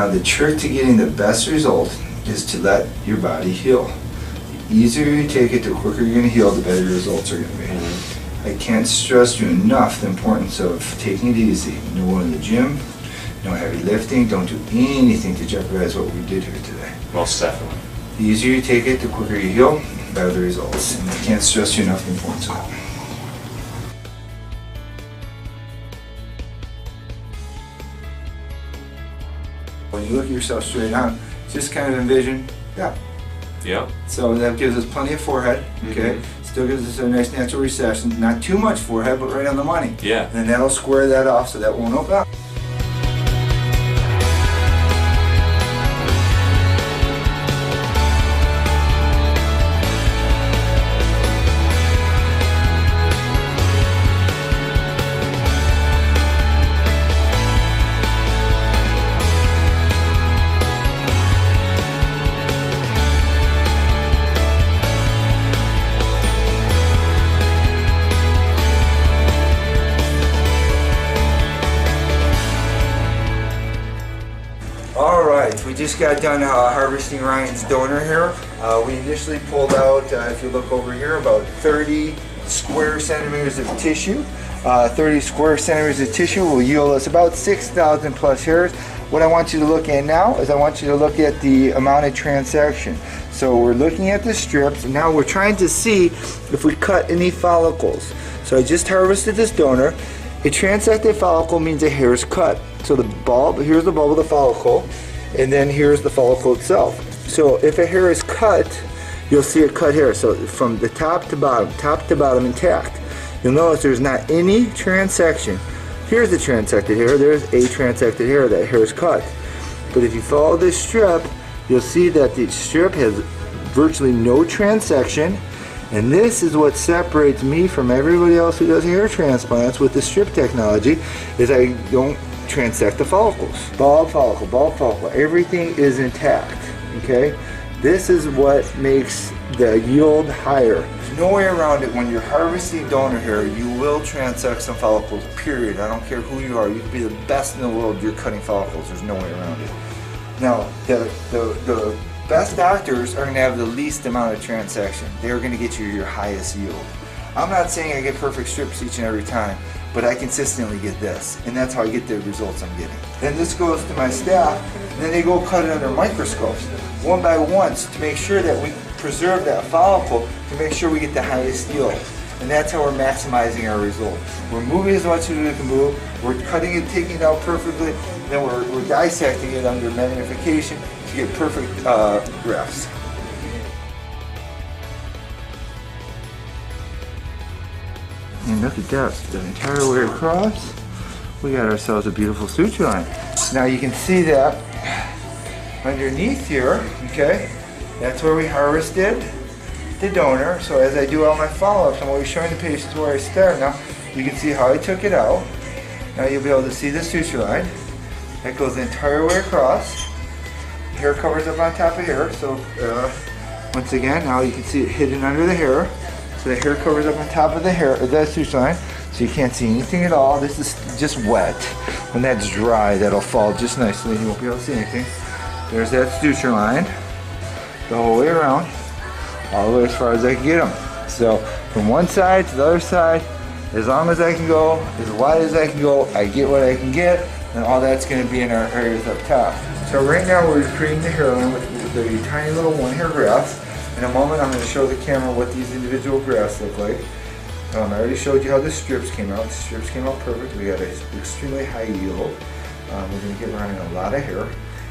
Now the trick to getting the best result is to let your body heal. The easier you take it, the quicker you're going to heal, the better your results are going to be. I can't stress you enough the importance of taking it easy. No going to the gym, no heavy lifting, don't do anything to jeopardize what we did here today. Most definitely. The easier you take it, the quicker you heal, the better the results. And I can't stress you enough the importance of that. When you look at yourself straight on, just kind of envision, yeah. Yeah. So that gives us plenty of forehead, okay? Still gives us a nice natural recession. Not too much forehead, but right on the money. Yeah. And then that'll square that off so that won't open up. Alright, we just got done harvesting Ryan's donor here. We initially pulled out, if you look over here, about 30 square centimeters of tissue. 30 square centimeters of tissue will yield us about 6,000 plus hairs. What I want you to look at now is I want you to look at the amount of transaction. So we're looking at the strips, and now we're trying to see if we cut any follicles. So I just harvested this donor. A transected follicle means a hair is cut. So the bulb, here's the bulb of the follicle, and then here's the follicle itself. So if a hair is cut, you'll see a cut hair. So from the top to bottom intact. You'll notice there's not any transection. Here's the transected hair, there's a transected hair, that hair is cut. But if you follow this strip, you'll see that the strip has virtually no transection. And this is what separates me from everybody else who does hair transplants with the strip technology, is I don't transect the follicles. Bulb, follicle, everything is intact, okay? This is what makes the yield higher. There's no way around it. When you're harvesting donor hair, you will transect some follicles, period. I don't care who you are. You can be the best in the world, you're cutting follicles. There's no way around it. Now, the best doctors are going to have the least amount of transection. They're going to get you your highest yield. I'm not saying I get perfect strips each and every time, but I consistently get this, and that's how I get the results I'm getting. Then this goes to my staff, and then they go cut it under microscopes, one by one, to make sure that we preserve that follicle, to make sure we get the highest yield. And that's how we're maximizing our result. We're moving as much as we can move, we're cutting it, taking it out perfectly, and then we're dissecting it under magnification to get perfect grafts. And look at that, the entire way across, we got ourselves a beautiful suture line. Now you can see that underneath here, okay, that's where we harvested the donor. So as I do all my follow-ups, I'm always showing the patients where I start. Now you can see how I took it out. Now you'll be able to see the suture line. That goes the entire way across. Hair covers up on top of hair. So once again, now you can see it hidden under the hair. So the hair covers up on top of the hair, the suture line, so you can't see anything at all. This is just wet. When that's dry, that'll fall just nicely. You won't be able to see anything. There's that suture line, the whole way around, all the way as far as I can get them. So from one side to the other side, as long as I can go, as wide as I can go, I get what I can get, and all that's going to be in our areas up top. So right now we're creating the hairline with the tiny little one hair grafts. In a moment I'm going to show the camera what these individual grafts look like. I already showed you how the strips came out. The strips came out perfect. We got an extremely high yield. We're going to get Ryan a lot of hair.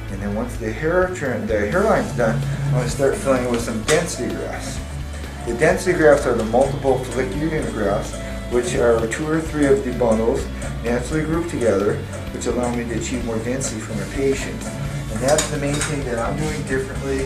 And then once the hairline's done, I'm going to start filling it with some density grafts. The density grafts are the multiple follicular unit grafts, which are 2 or 3 of the bundles naturally grouped together, which allow me to achieve more density from a patient. And that's the main thing that I'm doing differently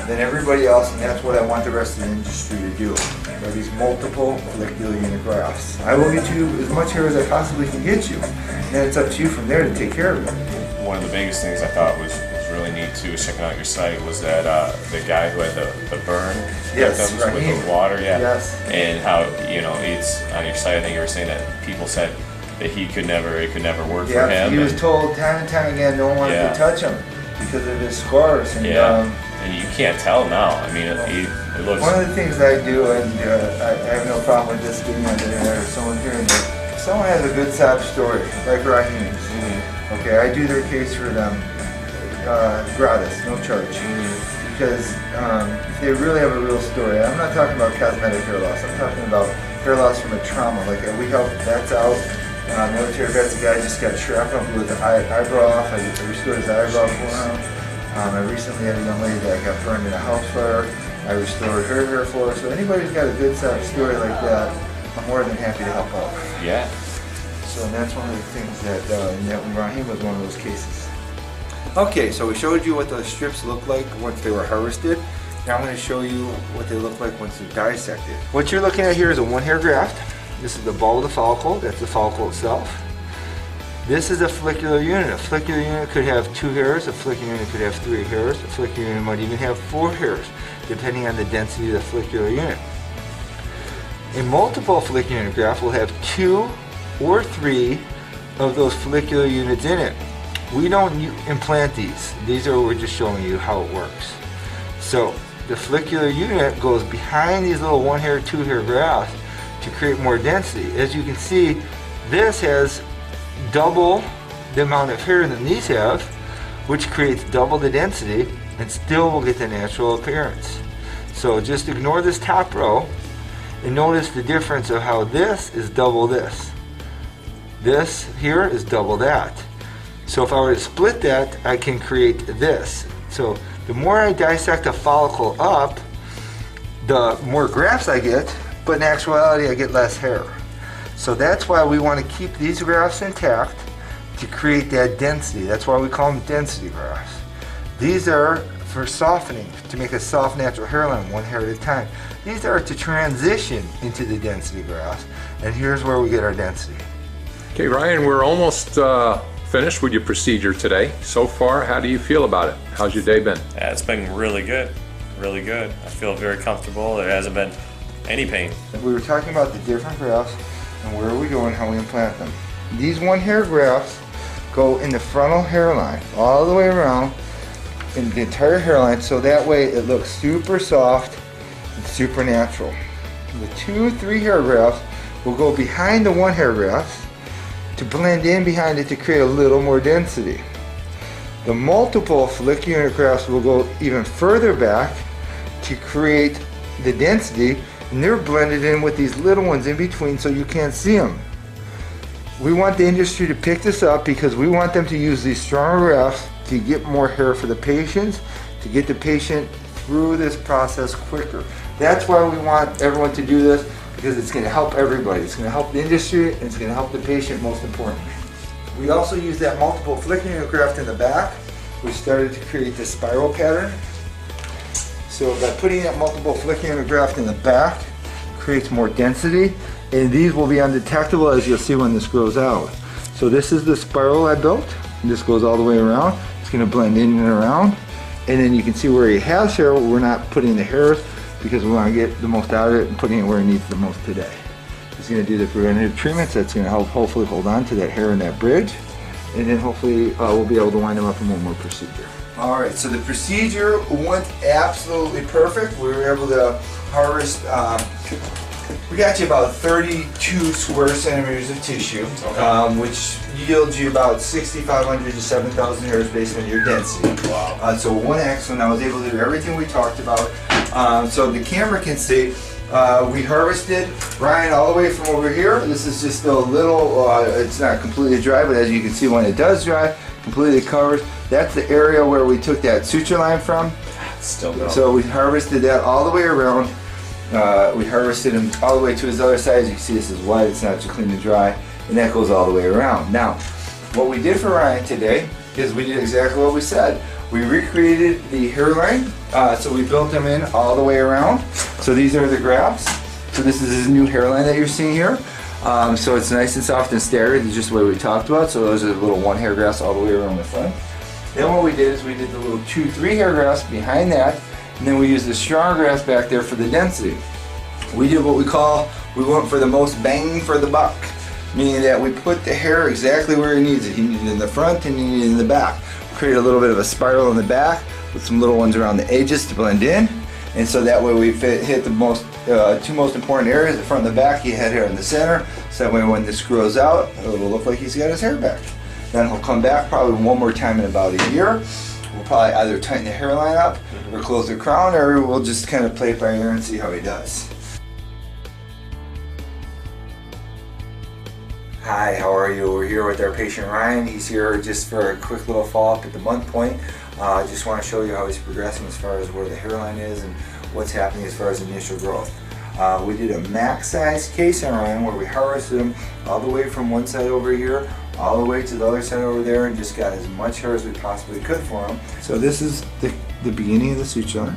than everybody else, and that's what I want the rest of the industry to do. Are these multiple follicular unit grafts. I will get you as much hair as I possibly can get you, and it's up to you from there to take care of it. One of the biggest things I thought was really neat too, was checking out your site, was that the guy who had the burn victims with the water, Yes. And how, you know, it's on your site, I think you were saying that people said that it could never work for him. He was told time and time again no one wanted to touch him. because of his scars. And, and you can't tell now. I mean, it looks... One of the things I do, and I have no problem with this getting on the internet or someone hearing it, if someone has a good sob story, like Raheem's, okay, I do their case for them, gratis, no charge. Because if they really have a real story, I'm not talking about cosmetic hair loss, I'm talking about hair loss from a trauma. Like we help vets out, military vets, a guy just got shrapnel, blew his eyebrow off, I restored his eyebrow for him. I recently had a young lady that got burned in a house fire, I restored her hair for her. So anybody who's got a good story like that, I'm more than happy to help out. Yeah. So that's one of the things that Raheem was one of those cases. Okay, so we showed you what those strips look like once they were harvested. Now I'm going to show you what they look like once they're dissected. What you're looking at here is a one-hair graft. This is the ball of the follicle. That's the follicle itself. This is a follicular unit. A follicular unit could have 2 hairs. A follicular unit could have 3 hairs. A follicular unit might even have 4 hairs, depending on the density of the follicular unit. A multiple follicular unit graft will have 2 or 3 of those follicular units in it. We don't implant these. These are, we're just showing you how it works. So the follicular unit goes behind these little 1-hair, 2-hair grafts to create more density. As you can see, this has double the amount of hair than these have, which creates double the density, and still will get the natural appearance. So just ignore this top row and notice the difference of how this is double this. This here is double that. So if I were to split that, I can create this. So the more I dissect a follicle up, the more grafts I get, but in actuality I get less hair. So that's why we want to keep these grafts intact to create that density. That's why we call them density grafts. These are for softening, to make a soft natural hairline, 1 hair at a time. These are to transition into the density grafts, and here's where we get our density. Okay, Ryan, we're almost finished with your procedure today. So far, how do you feel about it? How's your day been? Yeah, it's been really good. Really good. I feel very comfortable. There hasn't been any pain. We were talking about the different grafts and where we go and how we implant them. These 1-hair grafts go in the frontal hairline all the way around in the entire hairline, so that way it looks super soft and super natural. The 2, 3-hair grafts will go behind the 1-hair grafts to blend in behind it to create a little more density. The multiple follicular grafts will go even further back to create the density, and they're blended in with these little ones in between so you can't see them. We want the industry to pick this up because we want them to use these stronger grafts to get more hair for the patients, to get the patient through this process quicker. That's why we want everyone to do this, because it's going to help everybody. It's going to help the industry, and it's going to help the patient most importantly. We also use that multiple follicular graft in the back. We started to create this spiral pattern. So by putting that multiple follicular graft in the back, creates more density, and these will be undetectable as you'll see when this grows out. So this is the spiral I built. This goes all the way around. It's going to blend in and around, and then you can see where he has hair. We're not putting the hairs because we want to get the most out of it and putting it where it needs the most today. It's going to do the preventative treatments that's going to help hopefully hold on to that hair in that bridge, and then hopefully we'll be able to wind them up in one more procedure. Alright, so the procedure went absolutely perfect. We were able to harvest, we got you about 32 square centimeters of tissue, which yields you about 6,500 to 7,000 hairs based on your density. Wow. So one excellent, I was able to do everything we talked about. So the camera can see, we harvested Ryan all the way from over here. This is just a little, it's not completely dry, but as you can see when it does dry, completely covers. That's the area where we took that suture line from. Still growing. So we harvested that all the way around. We harvested him all the way to his other side. As you can see, this is white, it's not too clean and dry, and that goes all the way around. Now, what we did for Ryan today is we did exactly what we said. We recreated the hairline, so we built them in all the way around. So these are the grafts. So this is his new hairline that you're seeing here. So it's nice and soft and staggered, it's just the way we talked about. So those are the little 1-hair grafts all the way around the front. Then what we did is we did the little 2, 3-hair grafts behind that, and then we used the stronger grafts back there for the density. We did what we went for the most bang for the buck, meaning that we put the hair exactly where he needs it. He needed it in the front and he needed it in the back. We create a little bit of a spiral in the back with some little ones around the edges to blend in. And so that way we hit the two most important areas, the front and the back. He had hair in the center, so that way when this grows out, it will look like he's got his hair back. Then he'll come back probably one more time in about a year. We'll probably either tighten the hairline up or close the crown, or we'll just kind of play it by ear and see how he does. Hi, how are you? We're here with our patient Ryan. He's here just for a quick little follow-up at the month point. I just want to show you how he's progressing as far as where the hairline is and what's happening as far as initial growth. We did a max size case on Ryan where we harvested him all the way from one side over here all the way to the other side over there and just got as much hair as we possibly could for him. So this is the beginning of the suture line.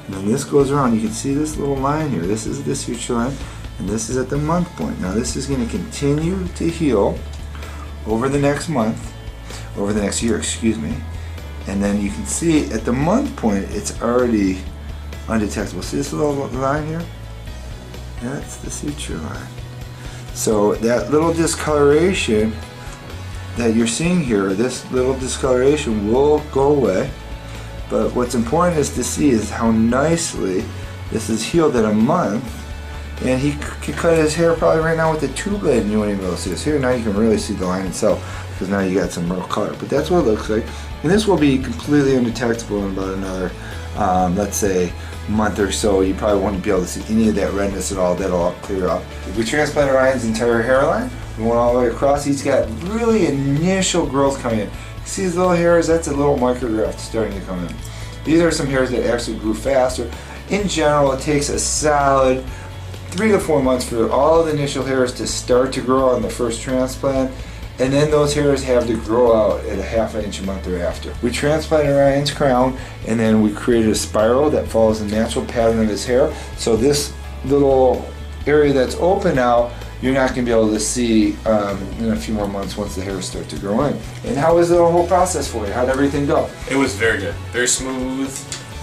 And then this goes around. You can see this little line here. This is the suture line, and this is at the month point. Now this is going to continue to heal over the next month, over the next year, excuse me. And then you can see at the month point, it's already undetectable. See this little line here? That's the suture line. So that little discoloration that you're seeing here, this little discoloration will go away. But what's important is to see is how nicely this is healed in a month. And he could cut his hair probably right now with a 2-blade and you won't even be able to see this. Here now you can really see the line itself because now you got some real color. But that's what it looks like. And this will be completely undetectable in about another, let's say, month or so. You probably won't be able to see any of that redness at all. That'll all clear up. We transplanted Ryan's entire hairline. We went all the way across. He's got really initial growth coming in. See his little hairs? That's a little micrograft starting to come in. These are some hairs that actually grew faster. In general, it takes a solid 3 to 4 months for all the initial hairs to start to grow on the first transplant, and then those hairs have to grow out at a ½ inch a month thereafter. We transplanted Ryan's crown, and then we created a spiral that follows the natural pattern of his hair. So this little area that's open now, you're not going to be able to see in a few more months once the hairs start to grow in. And how was the whole process for you? How'd everything go? It was very good. Very smooth.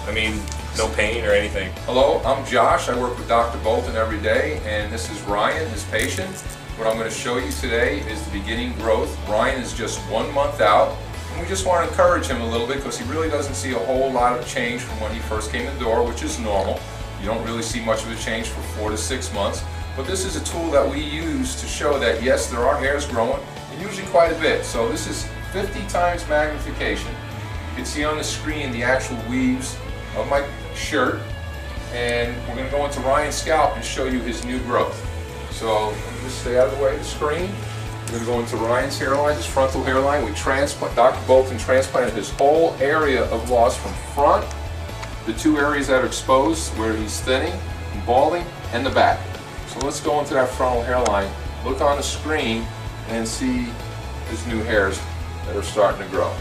I mean, no pain or anything. Hello, I'm Josh. I work with Dr. Bolton every day, and this is Ryan, his patient. What I'm going to show you today is the beginning growth. Ryan is just 1 month out, and we just want to encourage him a little bit because he really doesn't see a whole lot of change from when he first came in the door, which is normal. You don't really see much of a change for 4 to 6 months, but this is a tool that we use to show that yes, there are hairs growing, and usually quite a bit. So this is 50 times magnification. You can see on the screen the actual weaves of my shirt, and we're going to go into Ryan's scalp and show you his new growth. So let me just stay out of the way of the screen. We're going to go into Ryan's hairline, his frontal hairline. Dr. Bolton transplanted his whole area of loss from front, the 2 areas that are exposed where he's thinning and balding, and the back. So let's go into that frontal hairline, look on the screen, and see his new hairs that are starting to grow.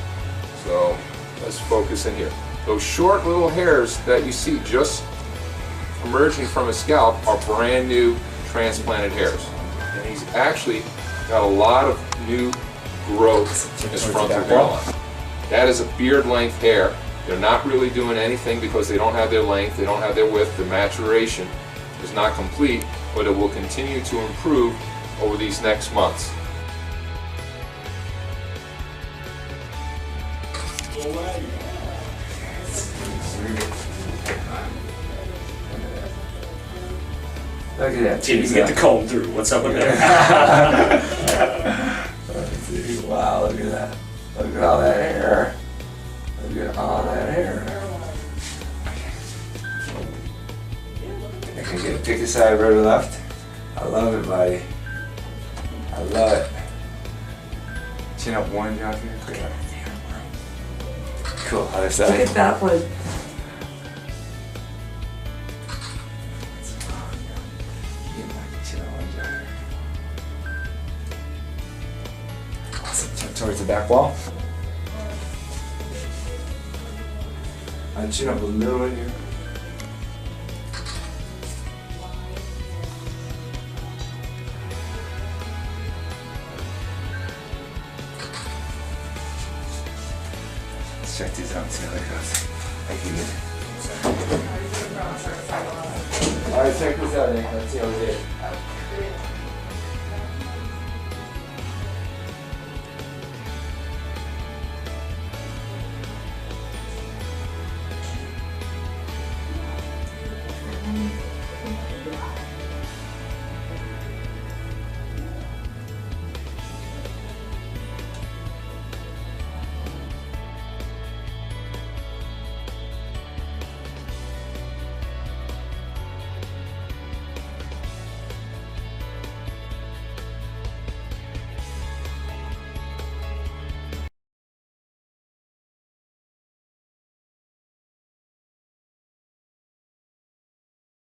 So let's focus in here. Those short little hairs that you see just emerging from his scalp are brand new transplanted hairs. And he's actually got a lot of new growth in his frontal hairline. That is a beard length hair. They're not really doing anything because they don't have their length, they don't have their width, the maturation is not complete, but it will continue to improve over these next months. Look at that. Didn't even get to comb through. What's up with that? Let's see. Wow, look at that. Look at all that hair. Look at all that hair. I can get pick a side, right or left. I love it, buddy. I love it. Chin up one, Josh. Cool. Other side. Look at that one. Towards the back wall. Chin up a little bit here. Let's check these out and see how that goes. Thank you. Alright, check this out, Nick. Let's see how we did.